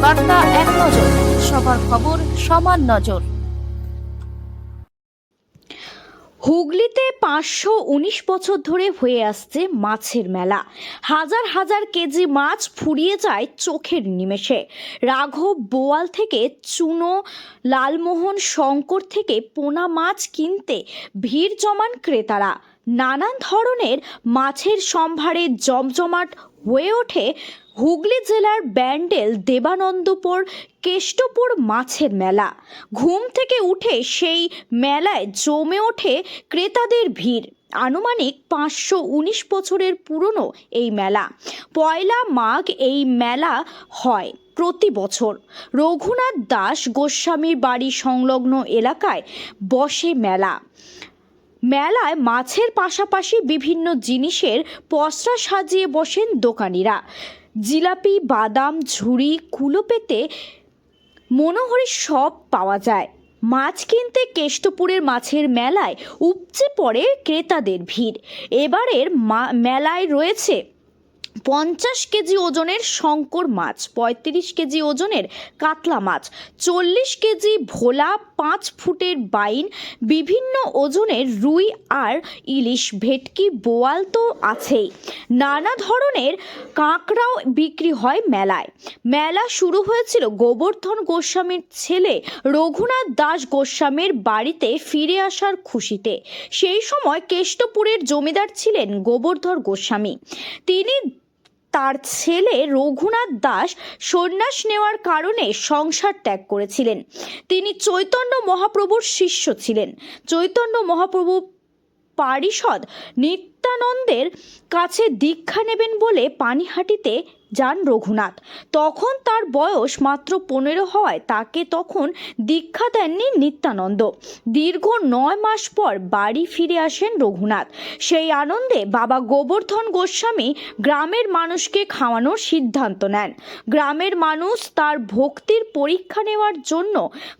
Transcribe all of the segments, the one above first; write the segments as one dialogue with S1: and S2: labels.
S1: বার্তা এক নজর, সবার খবর সমান নজর। হুগলিতে 519 বছর ধরে হয়ে আসছে মাছের মেলা। হাজার হাজার কেজি মাছ ফুরিয়ে যায় চোখের নিমেষে। রাঘব বোয়াল থেকে চুনো, লালমোহন, শঙ্কর থেকে পোনা মাছ কিনতে ভিড় জমান ক্রেতারা। নানান ধরনের মাছের সম্ভারে জমজমাট হয়ে ওঠে হুগলি জেলার ব্যান্ডেল, দেবানন্দপুর, কেষ্টপুর মাছের মেলা। ঘুম থেকে উঠে সেই মেলায় জমে ওঠে ক্রেতাদের ভিড়। আনুমানিক 519 বছরের পুরনো এই মেলা। পয়লা মাঘ এই মেলা হয় প্রতি বছর। রঘুনাথ দাস গোস্বামীর বাড়ি সংলগ্ন এলাকায় বসে মেলা। মেলায় মাছের পাশাপাশি বিভিন্ন জিনিসের পসরা সাজিয়ে বসেন দোকানিরা। জিলাপি, বাদাম, ঝুড়ি, কুলো পেতে মনোহরি সব পাওয়া যায়। মাছ কিনতে কেষ্টপুরের মাছের মেলায় উপচে পড়ে ক্রেতাদের ভিড়। এবারের মেলায় রয়েছে 50 কেজি ওজনের শঙ্কর মাছ, 35 কেজি ওজনের কাতলা মাছ, 40 কেজি ভোলা, 5 ফুটের বাইন, বিভিন্ন ওজনের রুই আর ইলিশ, ভেটকি, বোয়াল তো আছেই। নানা ধরনের কাঁকড়াও বিক্রি হয় মেলায়। মেলা শুরু হয়েছিল গোবর্ধন গোস্বামীর ছেলে রঘুনাথ দাস গোস্বামীর বাড়িতে ফিরে আসার খুশিতে। সেই সময় কেষ্টপুরের জমিদার ছিলেন গোবর্ধন গোস্বামী। তিনি তার ছেলে রঘুনাথ দাস সন্ন্যাস নেওয়ার কারণে সংসার ত্যাগ করেছিলেন। তিনি চৈতন্য মহাপ্রভুর শিষ্য ছিলেন। চৈতন্য মহাপ্রভু পারিষদ নিত্যানন্দের কাছে দীক্ষা নেবেন বলে পানিহাটিতে যান রঘুনাথ। তখন তার বয়স মাত্র 15 হওয়ায় তাকে তখন দীক্ষা দেননি নিত্যানন্দ। দীর্ঘ 9 মাস পর বাড়ি ফিরে আসেন রঘুনাথ। সেই আনন্দে বাবা গোবর্ধন গোস্বামী গ্রামের মানুষকে খাওয়ানোর সিদ্ধান্ত নেন। গ্রামের মানুষ তার ভক্তির পরীক্ষা নেওয়ার জন্য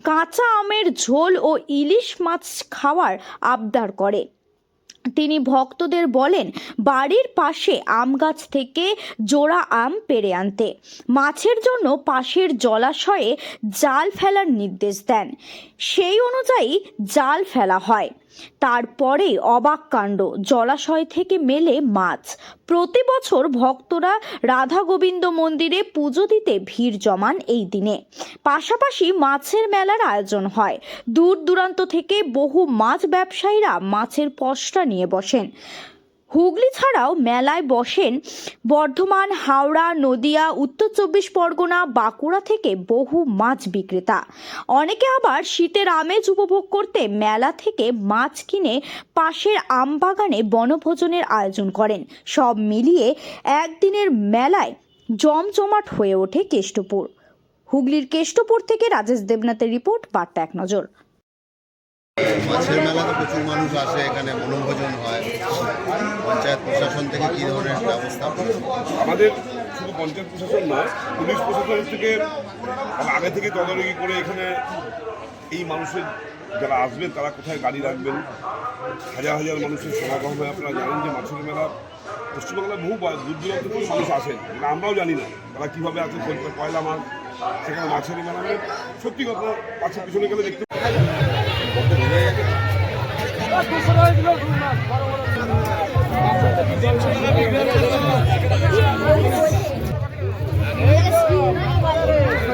S1: কাঁচা আমের ঝোল ও ইলিশ মাছ খাওয়ার আবদার করে। তিনি ভক্তদের বলেন বাড়ির পাশে আম গাছ থেকে জোড়া আম পেড়ে আনতে। মাছের জন্য পাশের জলাশয়ে জাল ফেলার নির্দেশ দেন। সেই অনুযায়ী জাল ফেলা হয়। তারপরে অবাক কাণ্ড, জলাশয় থেকে মেলে মাছ। প্রতি বছর ভক্তরা রাধা গোবিন্দ মন্দিরে পুজো দিতে ভিড় জমান এই দিনে। পাশাপাশি মাছের মেলার আয়োজন হয়। দূর দূরান্ত থেকে বহু মাছ ব্যবসায়ীরা মাছের পসরা নিয়ে বসেন। হুগলি ছাড়াও মেলায় বসেন বর্ধমান, হাওড়া, নদিয়া, উত্তর 24 পরগনা, বাঁকুড়া থেকে বহু মাছ বিক্রেতা। অনেকে আবার শীতের আমেজ উপভোগ করতে মেলা থেকে মাছ কিনে পাশের আমবাগানে বনভোজনের আয়োজন করেন। সব মিলিয়ে একদিনের মেলায় জমজমাট হয়ে ওঠে কেষ্টপুর। হুগলির কেষ্টপুর থেকে রাজেশ দেবনাথের রিপোর্ট, বার্তা এক নজর।
S2: মাছের মেলাতে প্রচুর মানুষ আসে, এখানে বনভোজন হয়। পঞ্চায়েত প্রশাসন থেকে কী ধরনের ব্যবস্থা?
S3: আমাদের শুধু পঞ্চায়েত প্রশাসন নয়, পুলিশ প্রশাসন থেকে আগে থেকে তদারকি করে এখানে এই মানুষের যারা আসবেন তারা কোথায় গাড়ি রাখবেন, হাজার হাজার মানুষের সমাগম হয়। আপনারা জানেন যে মাছের মেলা পশ্চিমবাংলায় বহু দূর দূরান্ত থেকে মানুষ আসেন, আমরাও জানি না তারা কীভাবে আসেন। পয়লা মাঘ সেখানে মাছের মেলা মানে সত্যি কথা, মাছের পিছনে গেলে দেখতে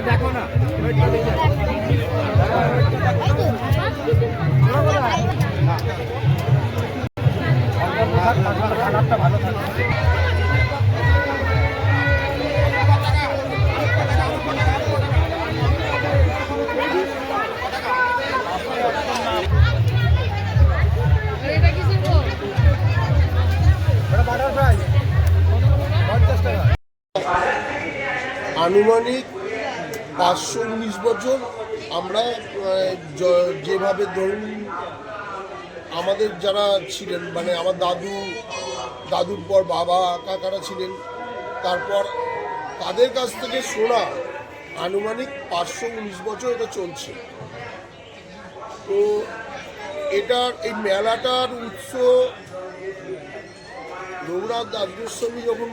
S4: দেখো না ভালো থাকে।
S5: আনুমানিক 519 বছর আমরা যেভাবে ধরুন আমাদের যারা ছিলেন, মানে আমার দাদুর পর বাবা কাকারা ছিলেন, তারপর তাদের কাছ থেকে শোনা আনুমানিক 519 বছর এটা চলছে। তো এটার এই মেলাটার উৎস রঘুনাথ দাস গোস্বামী যখন